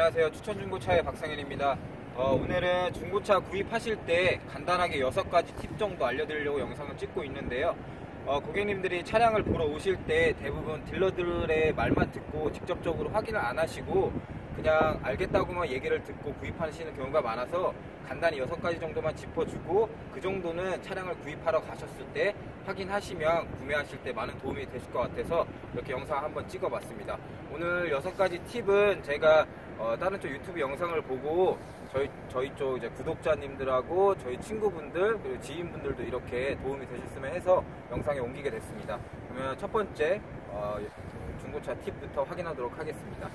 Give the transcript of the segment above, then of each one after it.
안녕하세요. 추천중고차의 박상현입니다. 오늘은 중고차 구입하실 때 간단하게 6가지 팁 정도 알려드리려고 영상을 찍고 있는데요. 고객님들이 차량을 보러 오실 때 대부분 딜러들의 말만 듣고 직접적으로 확인을 안 하시고 그냥 알겠다고만 얘기를 듣고 구입하시는 경우가 많아서 간단히 6가지 정도만 짚어주고 그 정도는 차량을 구입하러 가셨을 때 확인하시면 구매하실 때 많은 도움이 되실 것 같아서 이렇게 영상 한번 찍어봤습니다. 오늘 6가지 팁은 제가 다른 쪽 유튜브 영상을 보고 저희 쪽 이제 구독자님들하고 저희 친구분들 그리고 지인분들도 이렇게 도움이 되셨으면 해서 영상에 옮기게 됐습니다. 그러면 첫 번째 중고차 팁부터 확인하도록 하겠습니다.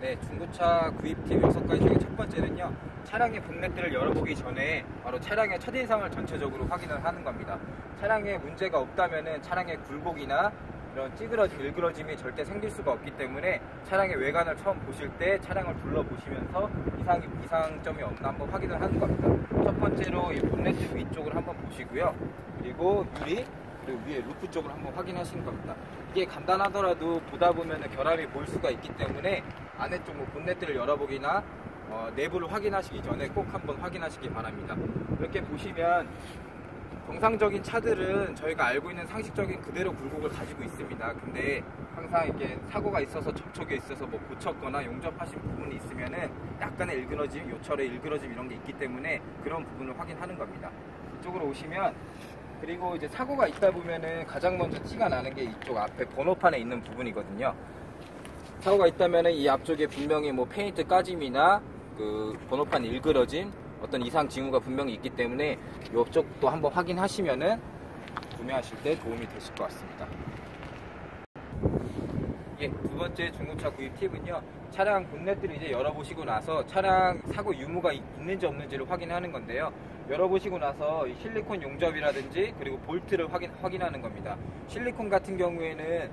네, 중고차 구입 팁 6가지 중에 첫 번째는요, 차량의 본네트를 열어보기 전에 바로 차량의 첫인상을 전체적으로 확인을 하는 겁니다. 차량에 문제가 없다면은 차량의 굴곡이나 이런 찌그러짐, 일그러짐이 절대 생길 수가 없기 때문에 차량의 외관을 처음 보실 때 차량을 둘러보시면서 이상점이 없나 한번 확인을 하는 겁니다. 첫 번째로 이 본네트 위쪽을 한번 보시고요. 그리고 유리, 그리고 위에 루프 쪽을 한번 확인하시는 겁니다. 이게 간단하더라도 보다 보면 결함이 보일 수가 있기 때문에 안에 쪽 본네트를 열어보기나 내부를 확인하시기 전에 꼭 한번 확인하시기 바랍니다. 이렇게 보시면 정상적인 차들은 저희가 알고 있는 상식적인 그대로 굴곡을 가지고 있습니다. 근데 항상 이렇게 사고가 있어서 접촉에 있어서 뭐 고쳤거나 용접하신 부분이 있으면은 약간의 일그러짐, 요철의 일그러짐 이런 게 있기 때문에 그런 부분을 확인하는 겁니다. 이쪽으로 오시면, 그리고 이제 사고가 있다 보면은 가장 먼저 티가 나는 게 이쪽 앞에 번호판에 있는 부분이거든요. 사고가 있다면은 이 앞쪽에 분명히 뭐 페인트 까짐이나 그 번호판 일그러짐, 어떤 이상 징후가 분명히 있기 때문에 이쪽도 한번 확인하시면은 구매하실 때 도움이 되실 것 같습니다. 예, 두 번째 중고차 구입 팁은요, 차량 본네트를 이제 열어보시고 나서 차량 사고 유무가 있는지 없는지를 확인하는 건데요. 열어보시고 나서 실리콘 용접이라든지 그리고 볼트를 확인하는 겁니다. 실리콘 같은 경우에는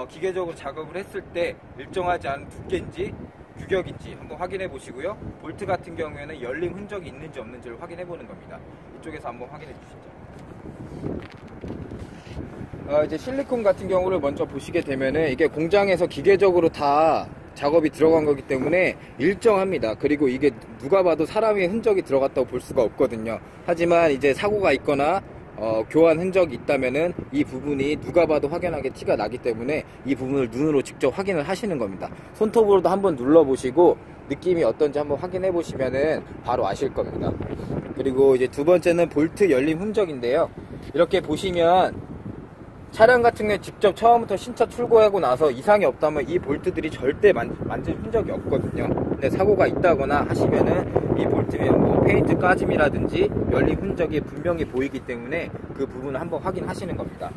기계적으로 작업을 했을 때 일정하지 않은 두께인지 규격인지 한번 확인해 보시고요. 볼트 같은 경우에는 열림 흔적이 있는지 없는지를 확인해 보는 겁니다. 이쪽에서 한번 확인해 주시죠. 이제 실리콘 같은 경우를 먼저 보시게 되면은 이게 공장에서 기계적으로 다 작업이 들어간 거기 때문에 일정합니다. 그리고 이게 누가 봐도 사람의 흔적이 들어갔다고 볼 수가 없거든요. 하지만 이제 사고가 있거나 교환 흔적이 있다면은 이 부분이 누가 봐도 확연하게 티가 나기 때문에 이 부분을 눈으로 직접 확인을 하시는 겁니다. 손톱으로도 한번 눌러보시고 느낌이 어떤지 한번 확인해 보시면은 바로 아실 겁니다. 그리고 이제 두 번째는 볼트 열림 흔적인데요. 이렇게 보시면 차량 같은 경우에 직접 처음부터 신차 출고하고 나서 이상이 없다면 이 볼트들이 절대 만질 흔적이 없거든요. 근데 사고가 있다거나 하시면은 이 볼트에 뭐 페인트 까짐이라든지 열림 흔적이 분명히 보이기 때문에 그 부분을 한번 확인하시는 겁니다.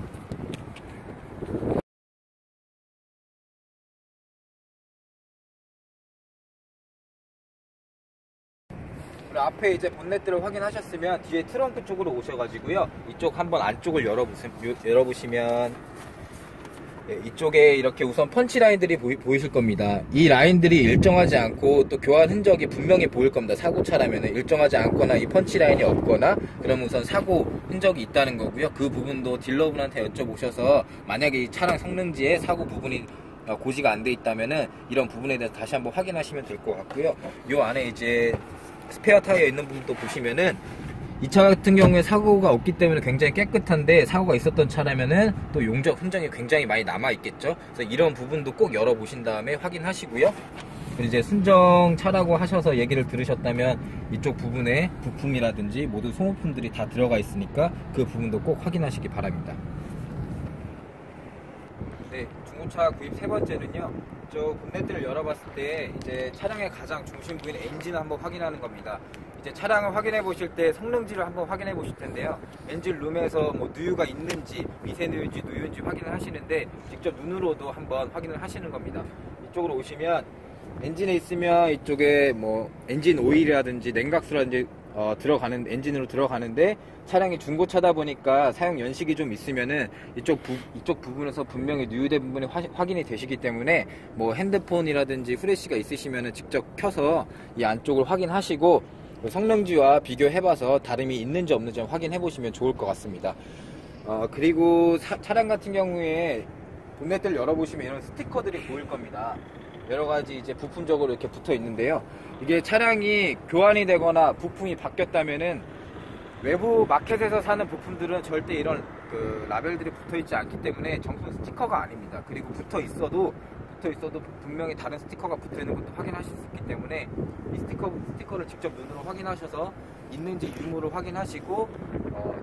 앞에 이제 본네트를 확인하셨으면 뒤에 트렁크 쪽으로 오셔가지고요, 이쪽 한번 안쪽을 열어보시면 이쪽에 이렇게 우선 펀치 라인들이 보이실 겁니다. 이 라인들이 일정하지 않고 또 교환 흔적이 분명히 보일 겁니다. 사고차라면 일정하지 않거나 이 펀치 라인이 없거나 그러면 우선 사고 흔적이 있다는 거고요. 그 부분도 딜러분한테 여쭤보셔서 만약에 이 차량 성능지에 사고 부분이 고지가 안 돼 있다면은 이런 부분에 대해서 다시 한번 확인하시면 될 것 같고요. 이 안에 이제 스페어 타이어 있는 부분도 보시면은 이 차 같은 경우에 사고가 없기 때문에 굉장히 깨끗한데 사고가 있었던 차라면은 또 용접 흔적이 굉장히 많이 남아 있겠죠. 그래서 이런 부분도 꼭 열어보신 다음에 확인하시고요. 이제 순정 차라고 하셔서 얘기를 들으셨다면 이쪽 부분에 부품이라든지 모든 소모품들이 다 들어가 있으니까 그 부분도 꼭 확인하시기 바랍니다. 네, 중고차 구입 세 번째는요, 저 본네트를 열어봤을 때 이제 차량의 가장 중심 부인 엔진을 한번 확인하는 겁니다. 이제 차량을 확인해 보실 때 성능지를 한번 확인해 보실 텐데요, 엔진 룸에서 뭐 누유가 있는지 미세누유인지 누유인지 확인을 하시는데 직접 눈으로도 한번 확인을 하시는 겁니다. 이쪽으로 오시면 엔진에 있으면 이쪽에 뭐 엔진 오일이라든지 냉각수라든지 들어가는 엔진으로 들어가는데 차량이 중고차다 보니까 사용 연식이 좀 있으면은 이쪽 부분에서 분명히 누유된 부분이 확인이 되시기 때문에 뭐 핸드폰이라든지 후레쉬가 있으시면은 직접 켜서 이 안쪽을 확인하시고 성능지와 비교해봐서 다름이 있는지 없는지 확인해 보시면 좋을 것 같습니다. 그리고 차량 같은 경우에 본네트를 열어보시면 이런 스티커들이 보일 겁니다. 여러 가지 이제 부품적으로 이렇게 붙어 있는데요. 이게 차량이 교환이 되거나 부품이 바뀌었다면은 외부 마켓에서 사는 부품들은 절대 이런 그 라벨들이 붙어 있지 않기 때문에 정품 스티커가 아닙니다. 그리고 붙어 있어도 분명히 다른 스티커가 붙어 있는 것도 확인하실 수 있기 때문에 이 스티커를 직접 눈으로 확인하셔서 있는지 유무를 확인하시고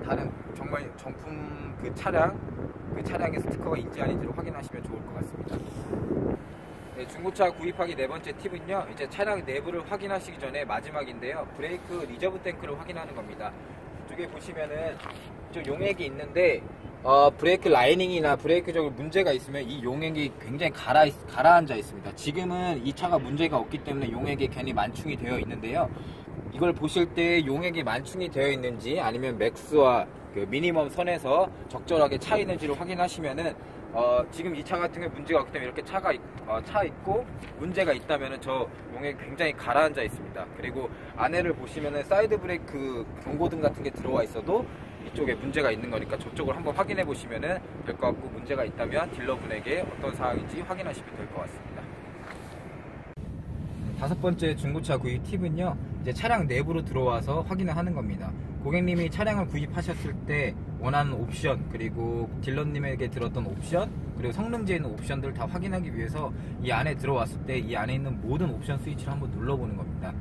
다른 정말 정품 그 차량의 스티커가 있지 아닌지를 확인하시면 좋을 것 같습니다. 네, 중고차 구입하기 네 번째 팁은요, 이제 차량 내부를 확인하시기 전에 마지막인데요, 브레이크 리저브 탱크를 확인하는 겁니다. 이쪽에 보시면은 좀 용액이 있는데 브레이크 라이닝이나 브레이크적으로 문제가 있으면 이 용액이 굉장히 가라앉아 있습니다. 지금은 이 차가 문제가 없기 때문에 용액이 괜히 만충이 되어 있는데요, 이걸 보실 때 용액이 만충이 되어 있는지 아니면 맥스와 그 미니멈 선에서 적절하게 차 있는지를 확인하시면은 지금 이 차 같은 경우에 문제가 없기 때문에 이렇게 차 있고 문제가 있다면은 저 용액이 굉장히 가라앉아 있습니다. 그리고 안에를 보시면은 사이드 브레이크 경고등 같은 게 들어와 있어도 이쪽에 문제가 있는 거니까 저쪽을 한번 확인해 보시면은 될 것 같고, 문제가 있다면 딜러분에게 어떤 상황인지 확인하시면 될 것 같습니다. 다섯 번째 중고차 구입 팁은요, 이제 차량 내부로 들어와서 확인을 하는 겁니다. 고객님이 차량을 구입하셨을 때 원하는 옵션, 그리고 딜러님에게 들었던 옵션, 그리고 성능지에 있는 옵션들을 다 확인하기 위해서 이 안에 들어왔을 때 이 안에 있는 모든 옵션 스위치를 한번 눌러보는 겁니다.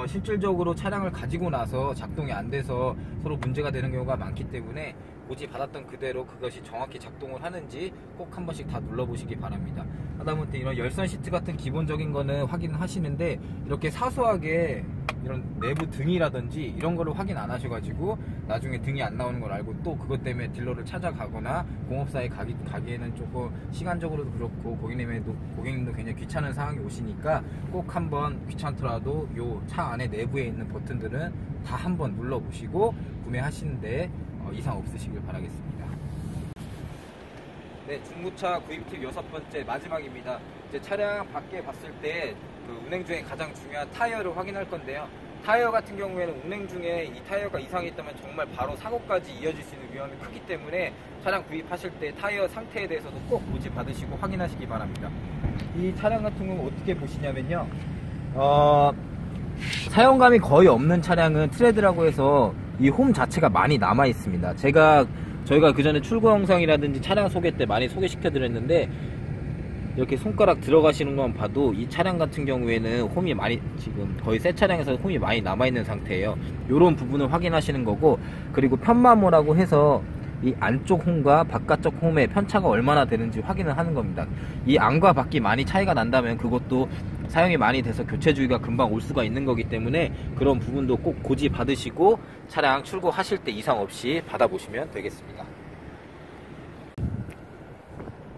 실질적으로 차량을 가지고 나서 작동이 안 돼서 서로 문제가 되는 경우가 많기 때문에 고지 받았던 그대로 그것이 정확히 작동을 하는지 꼭 한 번씩 다 눌러보시기 바랍니다. 하다못해 이런 열선 시트 같은 기본적인 거는 확인을 하시는데, 이렇게 사소하게 이런 내부 등이라든지 이런 거를 확인 안 하셔가지고 나중에 등이 안 나오는 걸 알고 또 그것 때문에 딜러를 찾아가거나 공업사에 가기에는 조금 시간적으로도 그렇고 고객님도 굉장히 귀찮은 상황이 오시니까 꼭 한번 귀찮더라도 요 차 안에 내부에 있는 버튼들은 다 한번 눌러보시고 구매하시는데 이상 없으시길 바라겠습니다. 네, 중고차 구입 팁 여섯 번째 마지막입니다. 이제 차량 밖에 봤을 때 그 운행 중에 가장 중요한 타이어를 확인할 건데요. 타이어 같은 경우에는 운행 중에 이 타이어가 이상이 있다면 정말 바로 사고까지 이어질 수 있는 위험이 크기 때문에 차량 구입하실 때 타이어 상태에 대해서도 꼭 고지 받으시고 확인하시기 바랍니다. 이 차량 같은 경우는 어떻게 보시냐면요, 사용감이 거의 없는 차량은 트레드라고 해서 이 홈 자체가 많이 남아 있습니다. 저희가 그 전에 출고 영상이라든지 차량 소개 때 많이 소개시켜 드렸는데, 이렇게 손가락 들어가시는 것만 봐도 이 차량 같은 경우에는 홈이 많이, 지금 거의 새 차량에서 홈이 많이 남아 있는 상태예요. 이런 부분을 확인하시는 거고, 그리고 편마모라고 해서 이 안쪽 홈과 바깥쪽 홈의 편차가 얼마나 되는지 확인을 하는 겁니다. 이 안과 밖이 많이 차이가 난다면 그것도 사용이 많이 돼서 교체 주기가 금방 올 수가 있는 거기 때문에 그런 부분도 꼭 고지 받으시고 차량 출고하실 때 이상 없이 받아보시면 되겠습니다.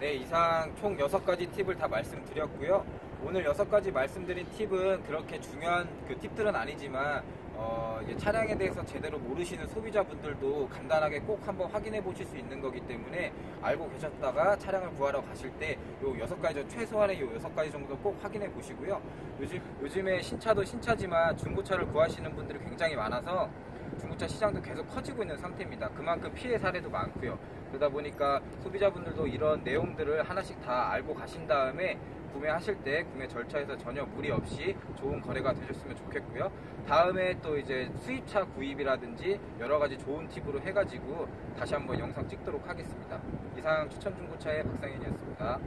네, 이상 총 6가지 팁을 다 말씀드렸고요. 오늘 6가지 말씀드린 팁은 그렇게 중요한 그 팁들은 아니지만 이제 차량에 대해서 제대로 모르시는 소비자분들도 간단하게 꼭 한번 확인해 보실 수 있는 거기 때문에 알고 계셨다가 차량을 구하러 가실 때 요 6가지, 최소한의 요 6가지 정도 꼭 확인해 보시고요. 요즘에 신차도 신차지만 중고차를 구하시는 분들이 굉장히 많아서 중고차 시장도 계속 커지고 있는 상태입니다. 그만큼 피해 사례도 많고요. 그러다 보니까 소비자분들도 이런 내용들을 하나씩 다 알고 가신 다음에 구매하실 때 구매 절차에서 전혀 무리 없이 좋은 거래가 되셨으면 좋겠고요. 다음에 또 이제 수입차 구입이라든지 여러 가지 좋은 팁으로 해가지고 다시 한번 영상 찍도록 하겠습니다. 이상 추천중고차의 박상현이었습니다.